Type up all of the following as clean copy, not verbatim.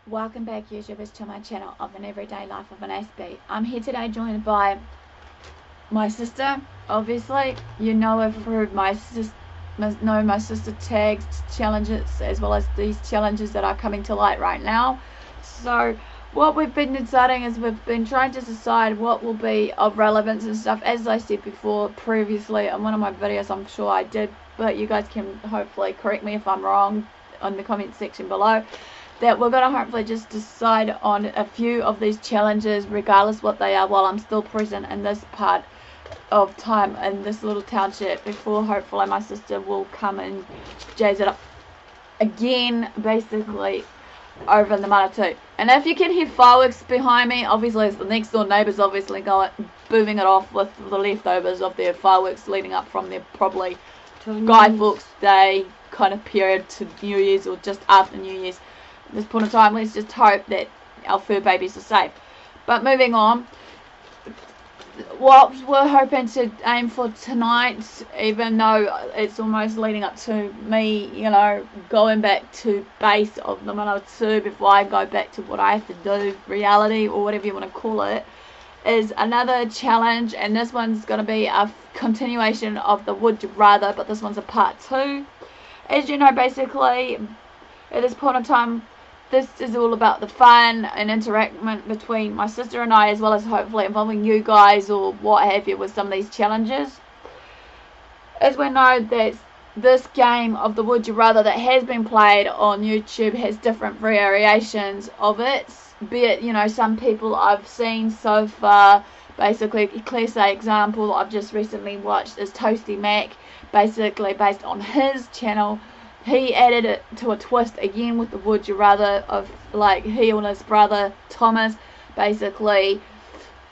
Welcome back, YouTubers, to my channel of an everyday life of an Aspie. I'm here today joined by my sister. Obviously, you know her through my sister tags challenges, as well as these challenges that are coming to light right now. So what we've been deciding is we've been trying to decide what will be of relevance and stuff. As I said before previously in one of my videos, I'm sure I did, but you guys can hopefully correct me if I'm wrong on the comment section below, that we're going to hopefully just decide on a few of these challenges, regardless what they are, while I'm still present in this part of time in this little township, before hopefully my sister will come and jazz it up again, basically over in the Manatee. And if you can hear fireworks behind me, obviously it's the next door neighbours obviously going booming it off with the leftovers of their fireworks leading up from their probably Guy Fawkes Day kind of period to New Year's, or just after New Year's. At this point in time, let's just hope that our fur babies are safe. But moving on, what we're hoping to aim for tonight, even though it's almost leading up to me, you know, going back to base of the Manatee before I go back to what I have to do, reality, or whatever you want to call it, is another challenge. And this one's going to be a continuation of the Would You Rather, but this one's a part 2. As you know, basically, at this point in time, this is all about the fun and interaction between my sister and I, as well as hopefully involving you guys or what have you with some of these challenges. As we know that this game of the Would You Rather that has been played on YouTube has different variations of it, be it, you know, some people I've seen so far. Basically, a classic example I've just recently watched is Toasty Mac, basically based on his channel. He added it to a twist again with the Would You Rather of, like, he and his brother Thomas basically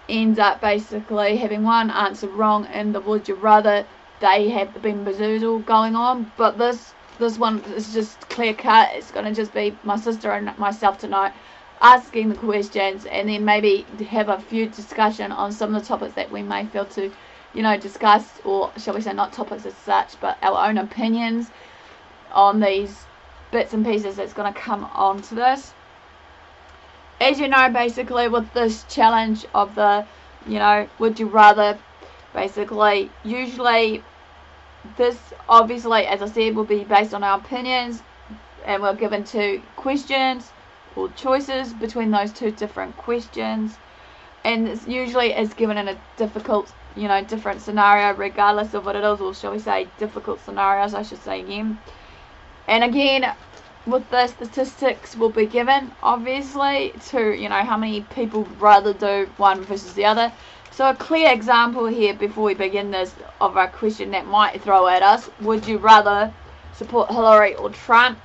ends up basically having one answer wrong in the Would You Rather. They have been bazoozle going on, but this one is just clear cut. It's going to just be my sister and myself tonight asking the questions, and then maybe have a few discussion on some of the topics that we may feel to, you know, discuss, or shall we say not topics as such, but our own opinions on these bits and pieces that's going to come on to this. As you know, basically with this challenge of the, you know, Would You Rather, basically usually this obviously, as I said, will be based on our opinions, and we're given 2 questions or choices between those 2 different questions, and it's usually is given in a difficult, you know, different scenario regardless of what it is, or shall we say difficult scenarios, I should say again. And again, with the statistics will be given, obviously, to, you know, how many people would rather do one versus the other. So a clear example here before we begin this of a question that might throw at us: would you rather support Hillary or Trump?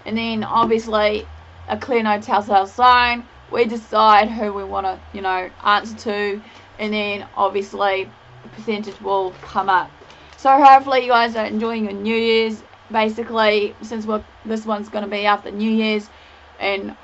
And then obviously a clear no telltale sign. We decide who we want to, you know, answer to, and then obviously the percentage will come up. So hopefully you guys are enjoying your New Year's. Basically, since this one's going to be after New Year's, and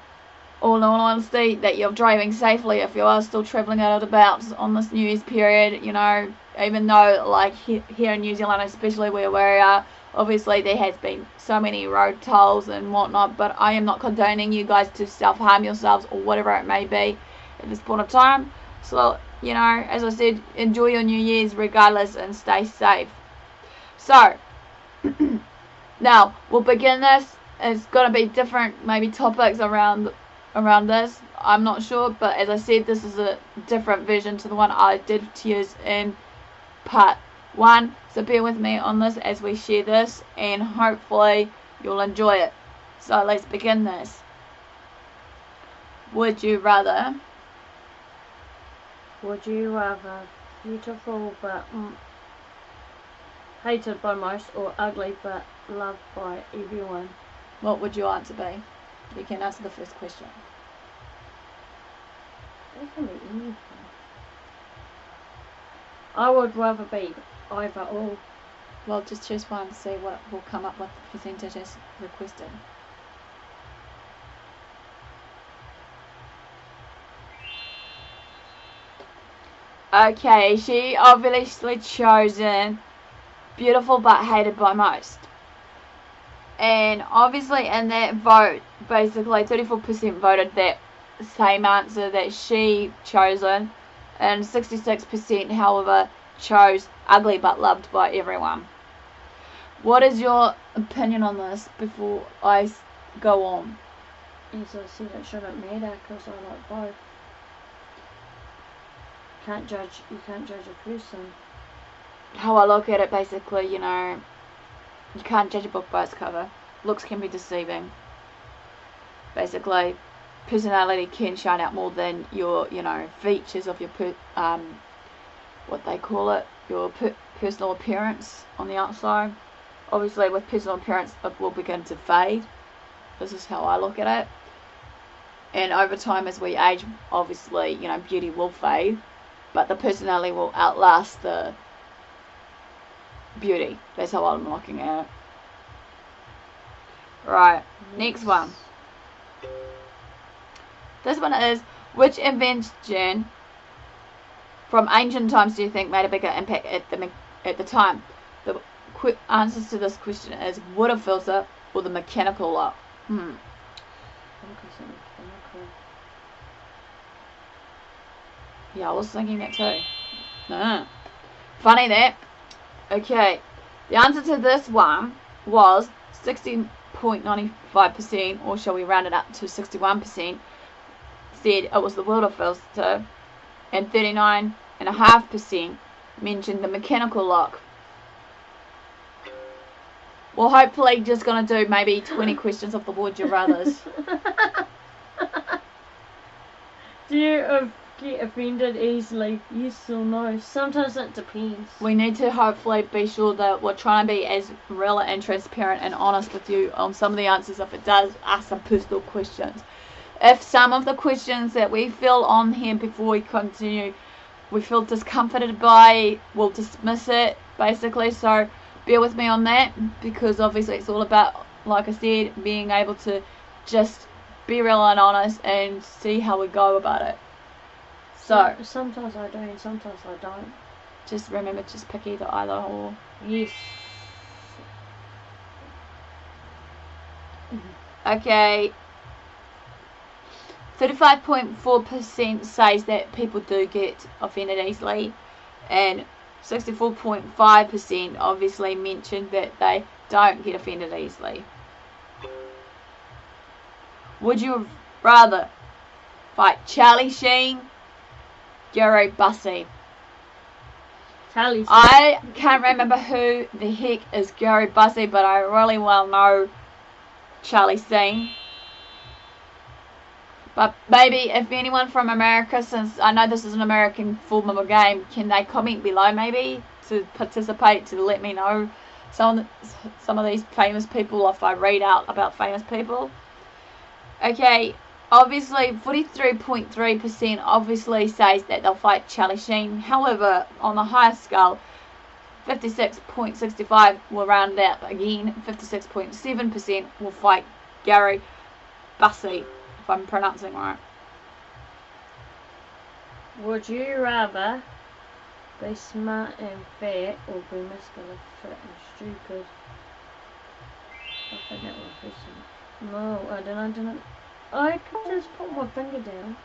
all in honesty, that you're driving safely if you are still travelling out and about on this New Year's period. You know, even though like here in New Zealand, especially where we are, obviously there has been so many road tolls and whatnot, but I am not condoning you guys to self-harm yourselves or whatever it may be at this point of time. So, you know, as I said, enjoy your New Year's regardless and stay safe. So now we'll begin this. It's going to be different maybe topics around this, I'm not sure, but as I said, this is a different version to the one I did to use in part 1, so bear with me on this as we share this, and hopefully you'll enjoy it. So let's begin this. Would you rather? Would you rather beautiful but hated by most, or ugly but loved by everyone? What would your answer be? You can answer the first question. It can be anything. I would rather be either or. Well, just choose one, see what will come up with the percentages requested. Okay, she obviously chosen beautiful but hated by most. And obviously in that vote, basically 34% voted that same answer that she chosen, and 66% however chose ugly but loved by everyone. What is your opinion on this before I go on? As I said, it shouldn't matter because I like both. You can't judge a person. How I look at it, basically, you know, you can't judge a book by its cover. Looks can be deceiving. Basically, personality can shine out more than your, you know, features of your what they call it, your personal appearance on the outside. Obviously, with personal appearance, it will begin to fade. This is how I look at it. And over time, as we age, obviously, you know, beauty will fade, but the personality will outlast the beauty. That's how I'm looking at it. Right, next one. This one is, which invention from ancient times do you think made a bigger impact at the time? The answers to this question is water filter or the mechanical lock. Yeah, I was thinking that too. Funny that. Okay, the answer to this one was 60.95%, or shall we round it up to 61%, said it was the water filter, and 39.5% mentioned the mechanical lock. Well, hopefully just going to do maybe 20 questions of the Would You Rathers. Do you get offended easily? Yes or no? Sometimes it depends. We need to hopefully be sure that we're trying to be as real and transparent and honest with you on some of the answers if it does ask some personal questions. If some of the questions that we feel on here before we continue, we feel discomforted by, we'll dismiss it, basically. So bear with me on that, because obviously it's all about, like I said, being able to just be real and honest and see how we go about it. So sometimes I do and sometimes I don't. Just remember, just pick either or. Yes. Okay. 35.4% says that people do get offended easily, and 64.5% obviously mentioned that they don't get offended easily. Would you rather fight Charlie Sheen, Gary Bussey? Charlie Sheen. I can't remember who the heck is Gary Bussey, but I really well know Charlie Sheen. But maybe if anyone from America, since I know this is an American form of a game, can they comment below maybe to participate, to let me know some of these famous people if I read out about famous people. Okay, obviously 43.3% obviously says that they'll fight Charlie Sheen. However, on the higher scale, 56.65 will round that again. 56.7% will fight Gary Bussey, if I'm pronouncing right. Would you rather be smart and fat or be muscular, fit and stupid? I think that was question. No, I didn't. I could just put my finger down.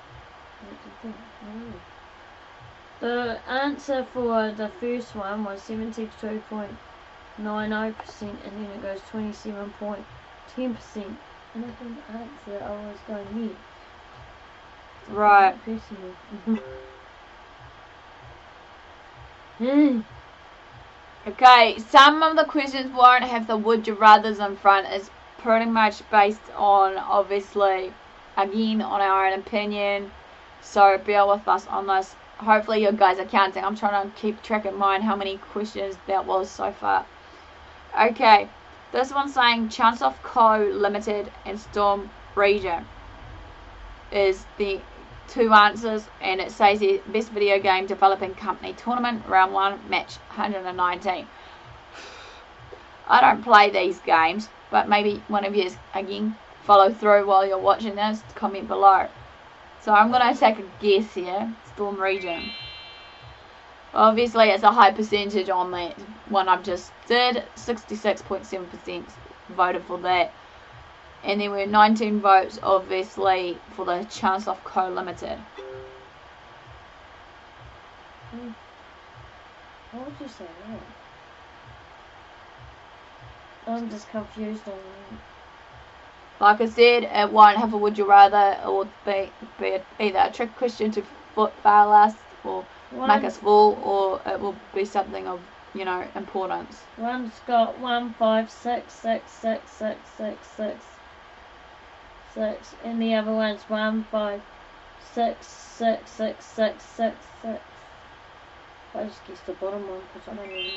What do you think? No. The answer for the first one was 72.90%, and then it goes 27.10%. And I didn't answer, I was going next. Right. Okay, some of the questions won't have the would you rathers in front. It's pretty much based on, obviously, again, on our own opinion. So bear with us on this. Hopefully you guys are counting. I'm trying to keep track in mind how many questions that was so far. Okay, this one's saying Chance of Co. Limited and Storm Region is the two answers, and it says the best video game developing company tournament, round 1, match 119. I don't play these games, but maybe one of you again follow through while you're watching this, comment below. So I'm going to take a guess here. Storm Region. Obviously it's a high percentage on that one I've just did. 66.7% voted for that. And there were 19 votes, obviously, for the chance of co-limited. Why would you say that? I'm just confused on that. Like I said, it won't have a would you rather. It will be either a trick question to fail us or make us fall, or it will be something of, you know, importance. One's got 1, 5, 6, 6, 6, 6, 6, 6, 6, and the other one's 1, 5, 6, 6, 6, 6, 6, 6. I just guessed the bottom one because I don't know.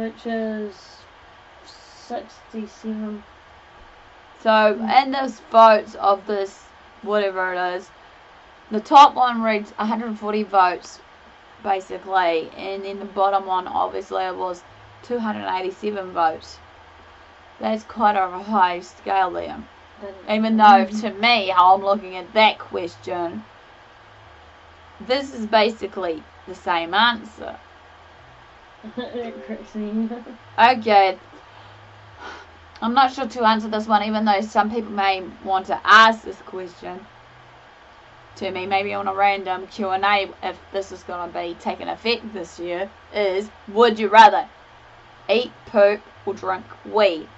Which is 67. So, in this votes of this, whatever it is, the top one reads 140 votes, basically, and then the bottom one, obviously, it was 287 votes. That's quite a high scale there. Even though, to me, how I'm looking at that question, this is basically the same answer. Okay. I'm not sure to answer this one, even though some people may want to ask this question to me, maybe on a random Q&A, if this is going to be taking effect this year, is, would you rather eat poop or drink wee?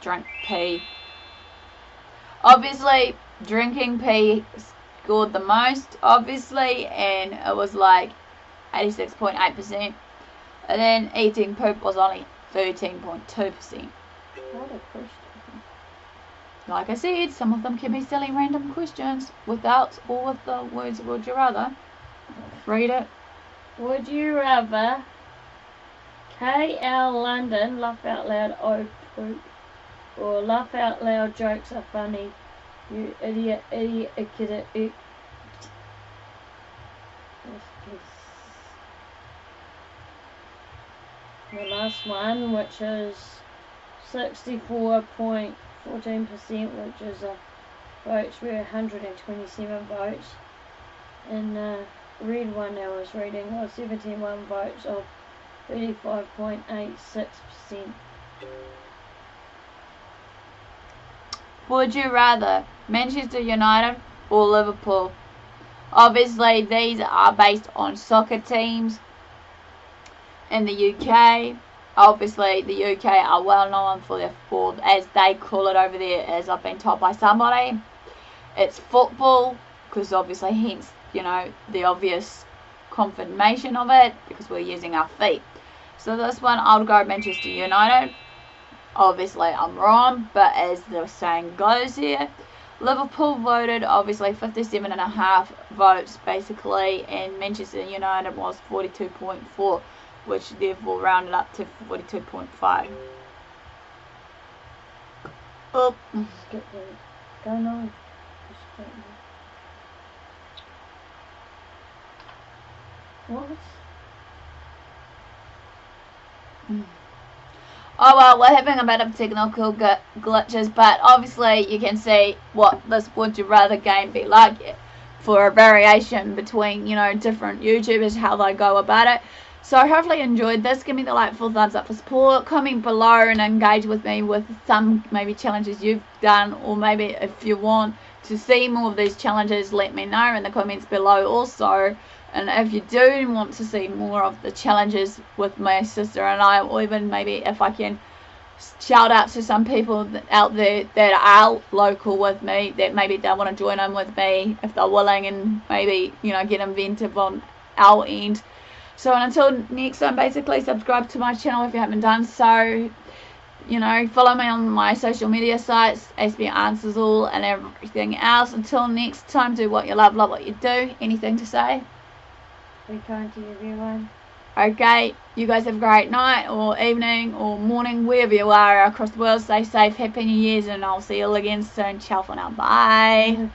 Drink pee. Obviously, drinking pee scored the most, obviously, and it was like 86.8%. And then eating poop was only 13.2%. What a question. Like I said, some of them can be silly random questions without all of the words would you rather. Read it. Would you rather KL London laugh out loud oh poop, or laugh out loud jokes are funny, you idiot, idiot, idiot. The last one, which is 64.14%, which is votes were 127 votes, and the red one I was reading was 71 votes of 35.86%. Would you rather Manchester United or Liverpool? Obviously, these are based on soccer teams in the UK. Obviously, the UK are well known for their sport, as they call it over there, as I've been told by somebody. It's football, because obviously, hence, you know, the obvious confirmation of it, because we're using our feet. So this one, I'll go Manchester United. Obviously, I'm wrong, but as the saying goes here, Liverpool voted, obviously, 57.5 votes, basically, and Manchester United was 42.4, which therefore rounded up to 42.5. Oh. Go on. What? Oh well, we're having a bit of technical glitches, but obviously you can see what this would you rather game be like for a variation between, you know, different YouTubers, how they go about it. So hopefully you enjoyed this. Give me the like, full thumbs up for support. Comment below and engage with me with some maybe challenges you've done, or maybe if you want to see more of these challenges, let me know in the comments below also. And if you do want to see more of the challenges with my sister and I, or even maybe if I can shout out to some people out there that are local with me, that maybe they want to join in with me if they're willing, and maybe, you know, get inventive on our end. So until next time, basically subscribe to my channel if you haven't done so. You know, follow me on my social media sites, AspieAnswersAll and everything else. Until next time, do what you love what you do. Anything to say? Be kind to everyone. Okay, you guys have a great night or evening or morning, wherever you are across the world. Stay safe, happy New Year's, and I'll see you all again soon. Ciao for now, bye.